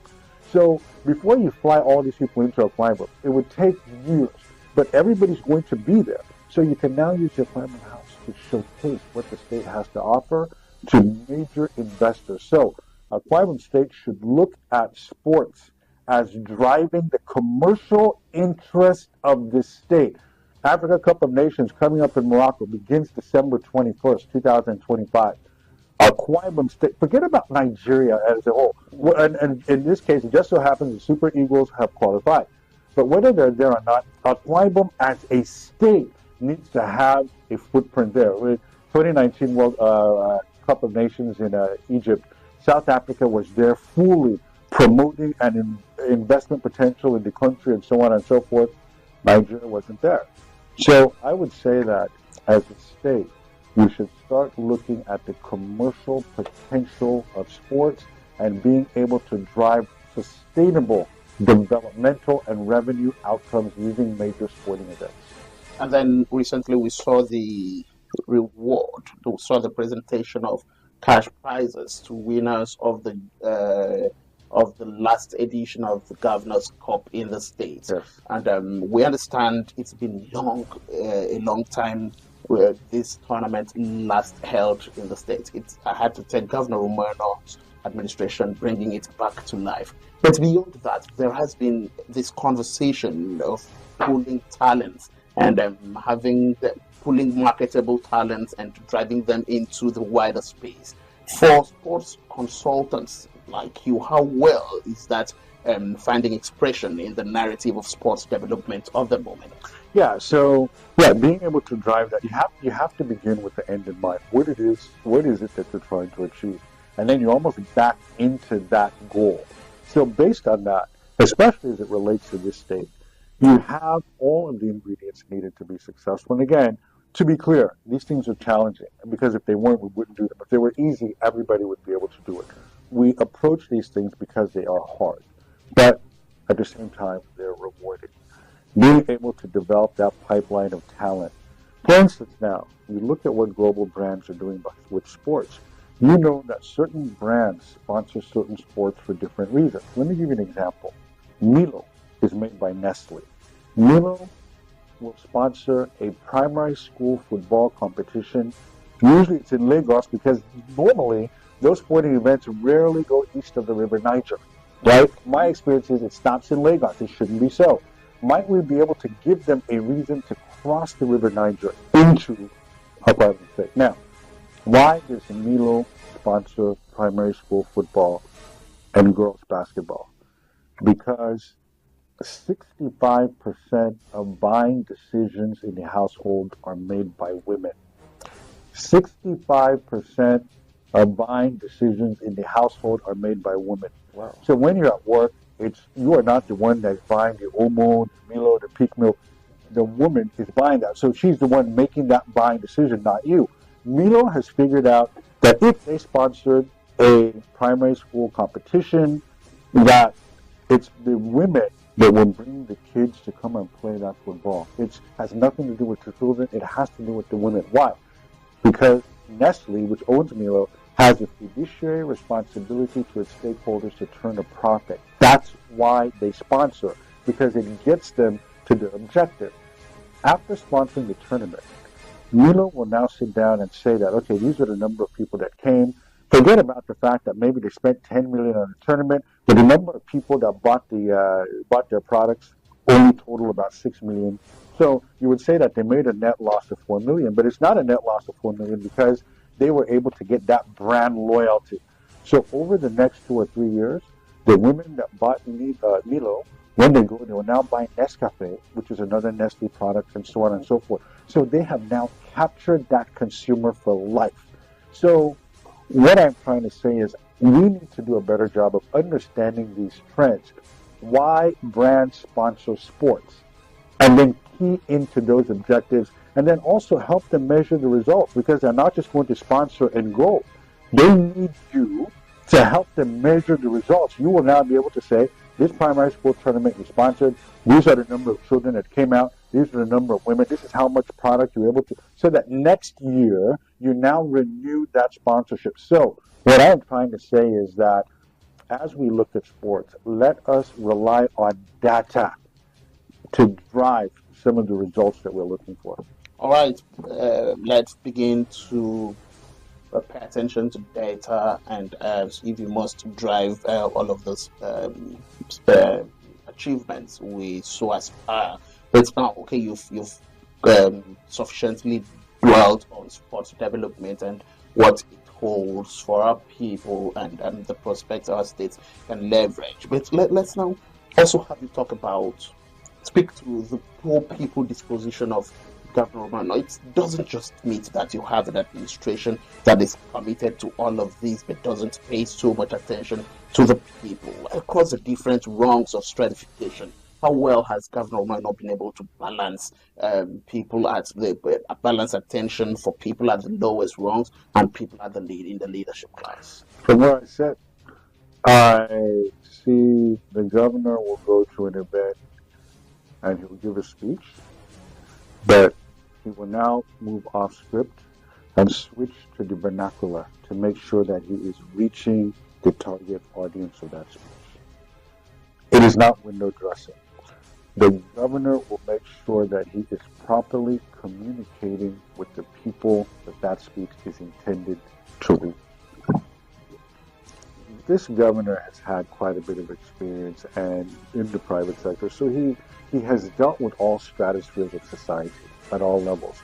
So before you fly all these people into Akwa Ibom, it would take years, but everybody's going to be there. So you can now use the Akwa Ibom House to showcase what the state has to offer to major investors. So Akwa Ibom State should look at sports as driving the commercial interest of the state. Africa Cup of Nations coming up in Morocco begins December 21st, 2025. Akwa Ibom State, forget about Nigeria as a whole. And in this case, it just so happens the Super Eagles have qualified. But whether they're there or not, Akwa Ibom as a state needs to have a footprint there. With 2019 World Cup of Nations in Egypt, South Africa was there fully promoting an investment potential in the country and so on and so forth. Nigeria wasn't there. So I would say that as a state, we should start looking at the commercial potential of sports and being able to drive sustainable developmental and revenue outcomes using major sporting events. And then recently we saw the reward, we saw the presentation of cash prizes to winners of the last edition of the Governor's Cup in the state. Yes. And we understand it's been a long time where this tournament last held in the state. I had to thank Governor Umerno's administration bringing it back to life. But beyond that, there has been this conversation of pulling talents and pulling marketable talents and driving them into the wider space. For sports consultants like you, how well is that finding expression in the narrative of sports development of the moment? Being able to drive that, you have to begin with the end in mind. What is it that you're trying to achieve? And then you almost back into that goal. So based on that, especially as it relates to this state, you have all of the ingredients needed to be successful. And again, to be clear, these things are challenging, because if they weren't, we wouldn't do them. If they were easy, everybody would be able to do it. We approach these things because they are hard, but at the same time, they're rewarding. Being able to develop that pipeline of talent. For instance, now, you look at what global brands are doing with sports. You know that certain brands sponsor certain sports for different reasons. Let me give you an example. Milo is made by Nestle. Milo will sponsor a primary school football competition. Usually it's in Lagos, because normally those sporting events rarely go east of the River Niger, right? My experience is it stops in Lagos. It shouldn't be so. Might we be able to give them a reason to cross the River Niger into Akwa Ibom State? Now, why does Milo sponsor primary school football and girls basketball? Because 65% of buying decisions in the household are made by women. 65% of buying decisions in the household are made by women. Wow. So when you're at work, you are not the one that's buying the Omo, the Milo, the Peak Milk. The woman is buying that. So she's the one making that buying decision, not you. Milo has figured out that if they sponsored a primary school competition, that it's the women that will bring the kids to come and play that football. It has nothing to do with the children. It has to do with the women. Why? Because Nestle, which owns Milo, has a fiduciary responsibility to its stakeholders to turn a profit. That's why they sponsor. because it gets them to their objective. After sponsoring the tournament, Milo will now sit down and say that, okay, these are the number of people that came. Forget about the fact that maybe they spent 10 million on the tournament, but the number of people that bought their products only total about 6 million. So you would say that they made a net loss of 4 million, but it's not a net loss of 4 million because they were able to get that brand loyalty. So over the next 2 or 3 years, the women that bought Milo, when they go, they will now buy Nescafe, which is another Nestle product, and so on and so forth. So they have now captured that consumer for life. So what I'm trying to say is we need to do a better job of understanding these trends. Why brands sponsor sports? And then key into those objectives, and then also help them measure the results, because they're not just going to sponsor and go. They need you to help them measure the results. You will now be able to say, this primary sports tournament you sponsored, these are the number of children that came out, these are the number of women, this is how much product you're able to, so that next year you now renew that sponsorship. So what I'm trying to say is that as we look at sports, let us rely on data to drive some of the results that we're looking for. All right, let's begin to pay attention to data, and if you must drive all of those achievements we so aspire. But now, okay, you've sufficiently dwelt on sports development and what it holds for our people and the prospects our states can leverage. But let's now also have you speak to the poor people disposition of government. It doesn't just mean that you have an administration that is committed to all of these but doesn't pay so much attention to the people across the different rungs of stratification. How well has Governor not been able to balance people at balance attention for people at the lowest rungs and people at the in the leadership class? From where I sit, I see the governor will go to an event and he will give a speech, but he will now move off script and switch to the vernacular to make sure that he is reaching the target audience of that speech. It is not window dressing. The governor will make sure that he is properly communicating with the people that speech is intended to reach. This governor has had quite a bit of experience and in the private sector, so he has dealt with all stratospheres of society at all levels.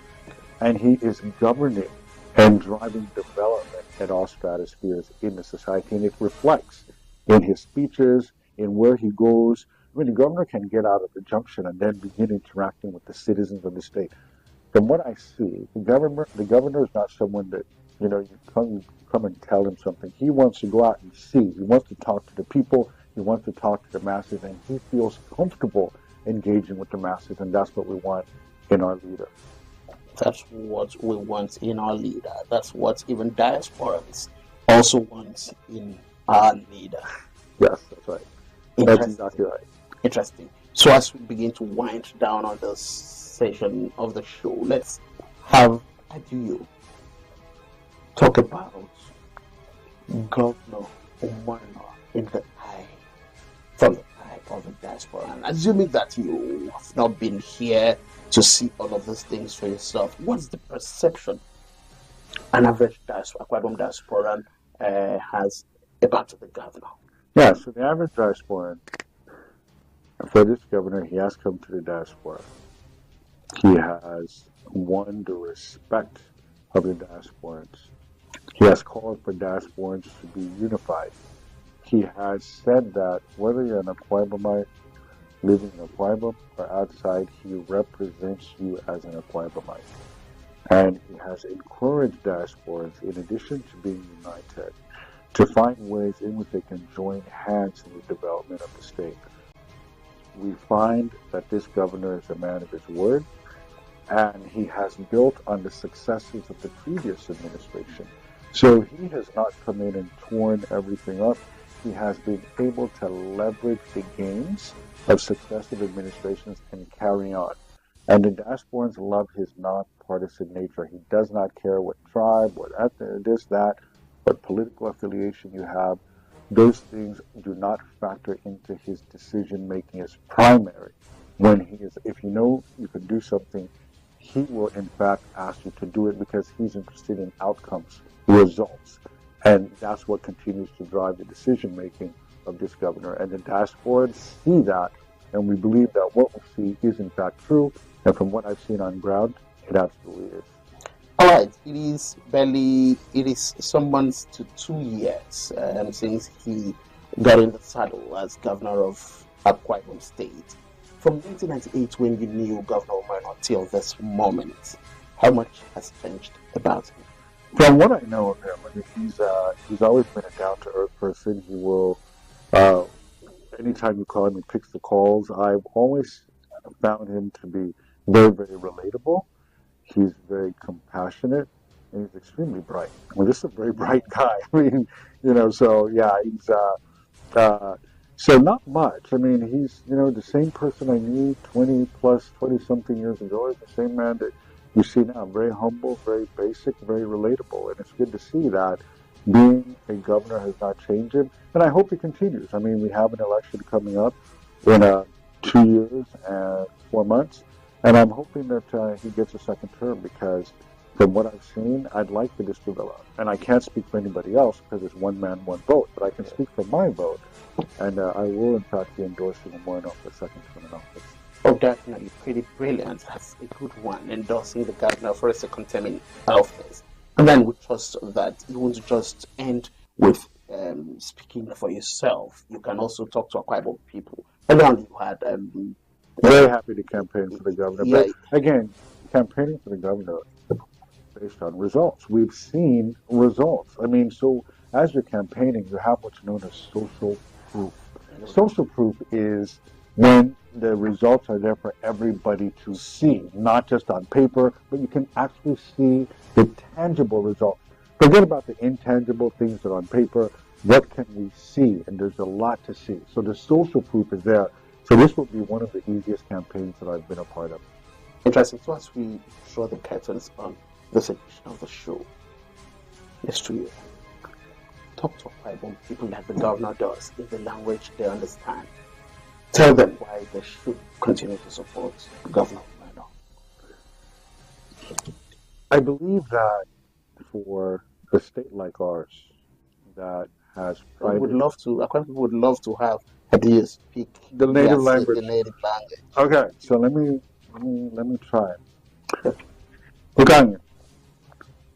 And he is governing and driving development at all stratospheres in the society. And it reflects in his speeches, in where he goes. I mean, the governor can get out of the junction and then begin interacting with the citizens of the state. From what I see, the governor is not someone that, you come and tell him something. He wants to go out and see. He wants to talk to the people. He wants to talk to the masses, and he feels comfortable engaging with the masses, and that's what we want in our leader. That's what we want in our leader. That's what even diasporans also want in our leader. Yes, that's right. That's exactly right. Interesting. So as we begin to wind down on this session of the show, let's have you talk about Governor Umar in the eye, from the eye of the diaspora. And assuming that you have not been here to see all of these things for yourself, what's the perception an average Akwa Ibom diasporan has about the governor? Yeah, so the average diasporan, for this governor, he has come to the diaspora. He has won the respect of the diasporans. He has called for diasporans to be unified. He has said that whether you're an Akwa Ibomite living in Akwa Ibom or outside, he represents you as an Akwa Ibomite. And he has encouraged diasporans, in addition to being united, to find ways in which they can join hands in the development of the state. We find that this governor is a man of his word, and he has built on the successes of the previous administration. So he has not come in and torn everything up. He has been able to leverage the gains of successive administrations and carry on. And the diasporans love his non-partisan nature. He does not care what tribe, what ethnic, this, that, what political affiliation you have. those things do not factor into his decision making as primary. When he is, if you know you can do something, he will in fact ask you to do it because he's interested in outcomes, results. And that's what continues to drive the decision making of this governor. And the diaspora see that, and we believe that what we see is in fact true. And from what I've seen on ground, it absolutely is. All right, it is some months to 2 years since he got in the saddle as governor of Akwa Ibom State. From 1998, when you knew Governor Umar till this moment, how much has changed about him? From what I know of him, I mean, he's always been a down-to-earth person. He will, anytime you call him, he picks the calls. I've always found him to be very, very relatable. He's very compassionate, and he's extremely bright. I mean, this is a very bright guy. I mean, so yeah, he's, so not much. I mean, he's, the same person I knew 20-something years ago. He's the same man that you see now. Very humble, very basic, very relatable. And it's good to see that being a governor has not changed him. And I hope he continues. I mean, we have an election coming up in 2 years and 4 months. And I'm hoping that he gets a second term because from what I've seen, I'd like for this to develop. And I can't speak for anybody else because it's one man, one vote. But I can speak for my vote. And I will, in fact, be endorsing him more for a second term in office. Oh, definitely. Pretty brilliant. That's a good one. Endorsing the governor for a second term in office. And then we trust that you won't just end with speaking for yourself. You can also talk to Akwa Ibom people. Earlier on, you had... very happy to campaign for the governor. Yeah. But again, campaigning for the governor based on results. We've seen results. I mean, so as you're campaigning, you have what's known as social proof. Social proof is when the results are there for everybody to see, not just on paper, but you can actually see the tangible results. Forget about the intangible things that are on paper. What can we see? And there's a lot to see. So the social proof is there. So this will be one of the easiest campaigns that I've been a part of. Interesting. So as we draw the curtains on this edition of the show, next to you, talk to Akwa Ibom people like the governor does in the language they understand. Tell them why they should continue to support Governor Umar. I believe that for a state like ours that has pride, Akwa people would love to have ideas speak the native language. The native language. Okay, so let me try. Okay.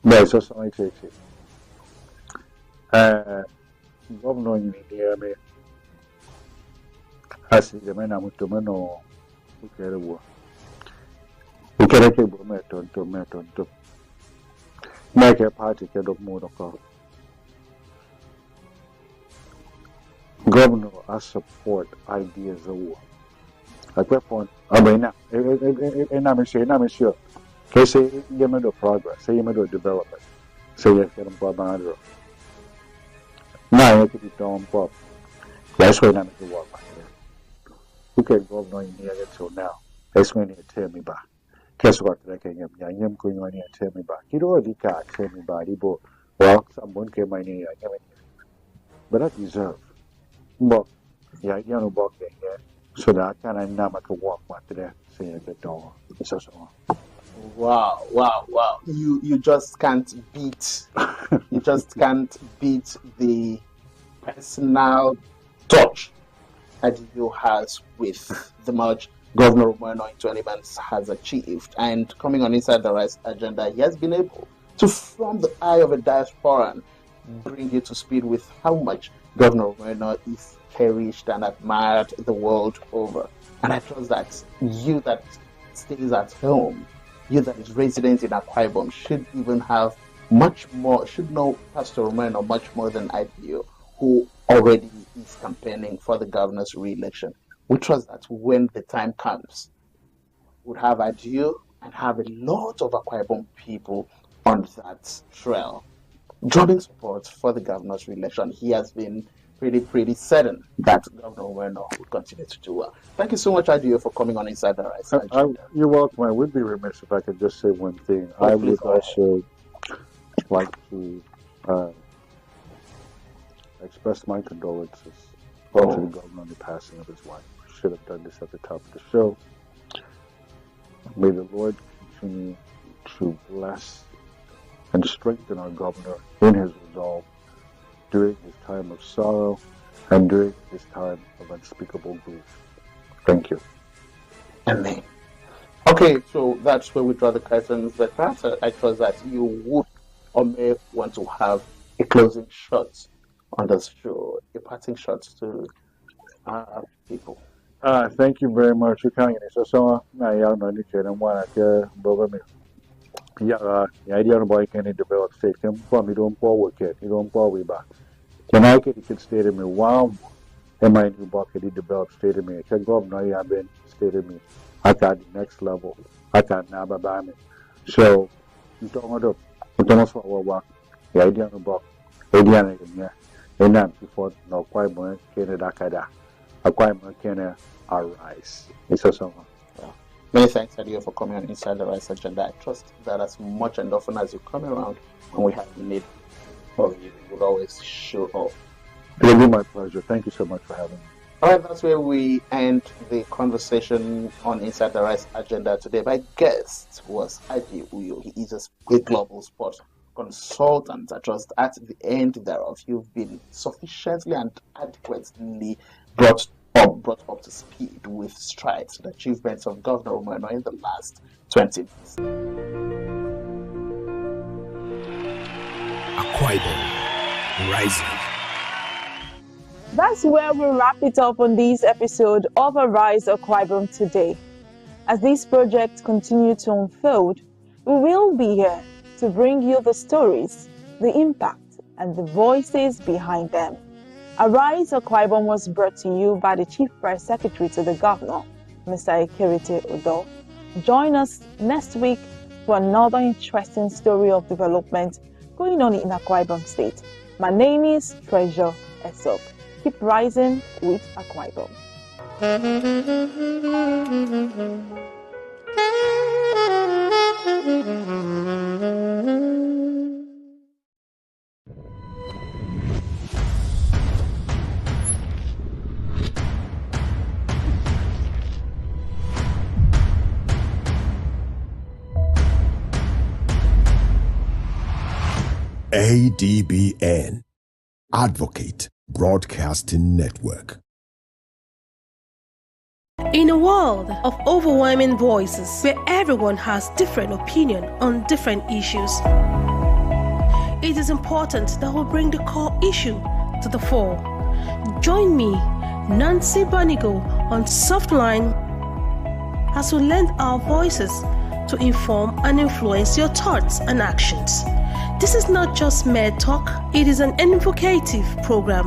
Yes, so I take it. Governor in India, as the man I'm to know, we can take a to make a party get up more of Governor, I support ideas of war. Like what point? I mean, and I'm sure. They say you made a progress, say you made a development, say you get them Barbara. Now you could be done, Bob. That's why I'm going to walk back there. Who can governor in here until now? That's when you tell me back. Guess what? I can get me. Going on here and tell me back. You know, the car tell me back. Well, someone came my knee. But I deserve. But yeah, you know, walk there, yeah. So that I can now make a walk back to there, say at the door. It's also on. Wow. You just can't beat the personal touch that you has with the much Governor Umar in 20 months has achieved. And coming on Inside the Rice agenda, he has been able to, from the eye of a diaspora, bring you to speed with how much Governor Umar is cherished and admired the world over. And I trust that you that stays at home, you that is resident in Akwa Ibom, should even have much more, should know Pastor Romano much more than I do, who already is campaigning for the governor's re-election. We trust that when the time comes, we'll have Adieu and have a lot of Akwa Ibom people on that trail, drawing support for the governor's re-election. He has been pretty certain that Governor Umar will continue to do well. Thank you so much, Adieu, for coming on Inside the Rice. You're welcome. I would be remiss if I could just say one thing. I would also like to express my condolences to the governor on the passing of his wife. I should have done this at the top of the show. May the Lord continue to bless and strengthen our governor in his resolve during his time of sorrow and during his time of unspeakable grief. Thank you. Amen. Okay, so that's where we draw the curtains. But perhaps I trust that you would or may want to have a closing shot on this show, a parting shot to people. Thank you very much for coming. So na ya no ni chere mwana ke boba me. Ya idea no boy can develop state. Can for me don't pour work it. You don't pour we back. Can I get it state me wow. Am I new book it develop state me. Can go up now ya been state me. I got the next level. I got na baba me. So don't for work. The idea no book. Idea na ya. And then before no quite more Canada kada. Akwa Ibom arise. It's also Many thanks, Adio, for coming on Inside the Rice Agenda. I trust that as much and often as you come around and we have need of you, you will always show up. It'll be my pleasure. Thank you so much for having me. All right, that's where we end the conversation on Inside the Rice Agenda today. My guest was Adi Uyo. He is a global sports consultant. I trust at the end thereof, you've been sufficiently and adequately brought up to speed with strides and achievements of Governor Umar in the last 20 years. Akwa Ibom, rising. That's where we wrap it up on this episode of Arise Akwa Ibom today. As these projects continue to unfold, we will be here to bring you the stories, the impact, and the voices behind them. Arise Akwa Ibom was brought to you by the Chief Press Secretary to the Governor, Mr. Ekirite Udo. Join us next week for another interesting story of development going on in Akwa Ibom State. My name is Treasure Esop. Keep rising with Akwa Ibom. ADBN, Advocate Broadcasting Network. In a world of overwhelming voices where everyone has different opinion on different issues, it is important that we bring the core issue to the fore. Join me, Nancy Banigo, on Softline as we lend our voices to inform and influence your thoughts and actions. This is not just mere talk, it is an invocative program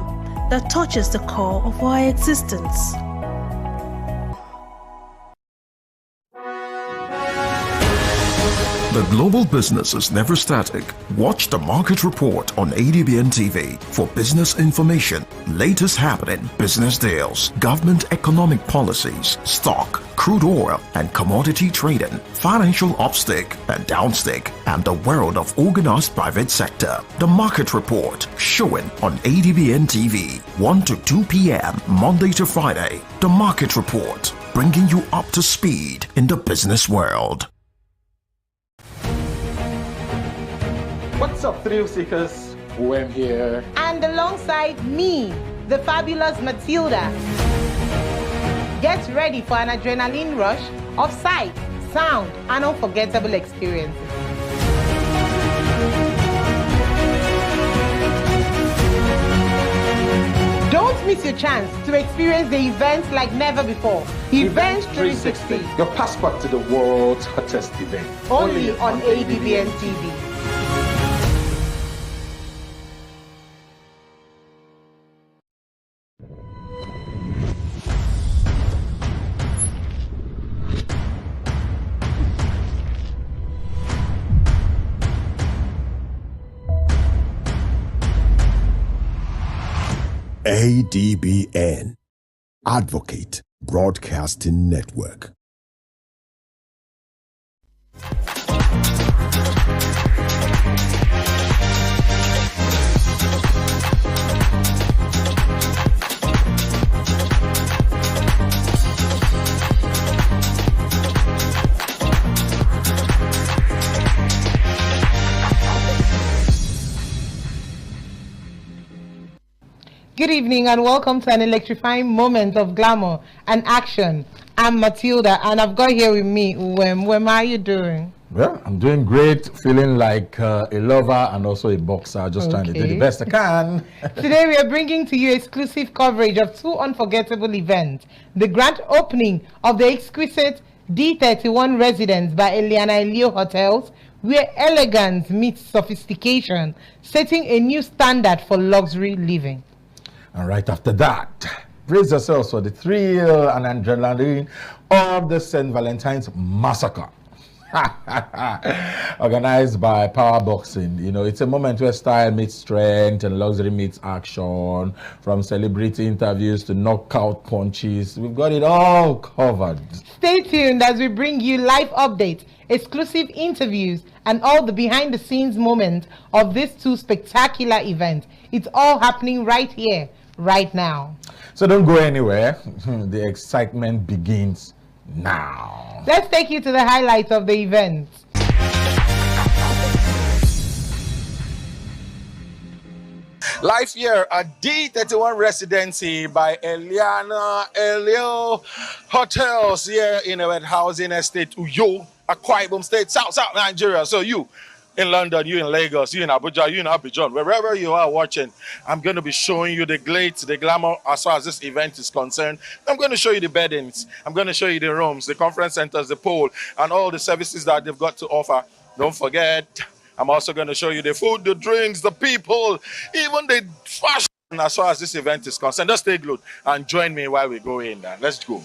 that touches the core of our existence. The global business is never static. Watch the market report on ADBN TV for business information, latest happening business deals, government economic policies, stock, crude oil and commodity trading, financial upstick and downstick, and the world of organized private sector. The market report showing on ADBN TV 1 to 2 p.m. Monday to Friday. The market report bringing you up to speed in the business world. What's up, thrill seekers? Wem here. And alongside me, the fabulous Matilda. Get ready for an adrenaline rush of sight, sound, and unforgettable experiences. Don't miss your chance to experience the events like never before. Event 360. Your passport to the world's hottest event. Only on ADBN TV. ADBN, Advocate Broadcasting Network. Good evening and welcome to an electrifying moment of glamour and action. I'm Matilda and I've got here with me Uwem. Uwem, how are you doing? Well, I'm doing great, feeling like a lover and also a boxer, just trying to do the best I can. Today we are bringing to you exclusive coverage of two unforgettable events. The grand opening of the exquisite D31 residence by Eliana Elio Hotels, where elegance meets sophistication, setting a new standard for luxury living. And right after that, brace yourselves for the thrill and adrenaline of the St. Valentine's Massacre. Organized by Power Boxing. You know, it's a moment where style meets strength and luxury meets action. From celebrity interviews to knockout punches, we've got it all covered. Stay tuned as we bring you live updates, exclusive interviews, and all the behind-the-scenes moments of these two spectacular events. It's all happening right here, right now. So don't go anywhere. The excitement begins now. Let's take you to the highlights of the event. Live here at D31 Residency by Eliana Elio Hotels here in our housing estate, Uyo, Akwa Ibom State, South Nigeria. So you in London, you in Lagos, you in Abuja, you in Abidjan, wherever you are watching, I'm going to be showing you the glitz, the glamour as far as this event is concerned. I'm going to show you the beddings, I'm going to show you the rooms, the conference centers, the pool, and all the services that they've got to offer. Don't forget, I'm also going to show you the food, the drinks, the people, even the fashion as far as this event is concerned. Just stay glued and join me while we go in there. Let's go.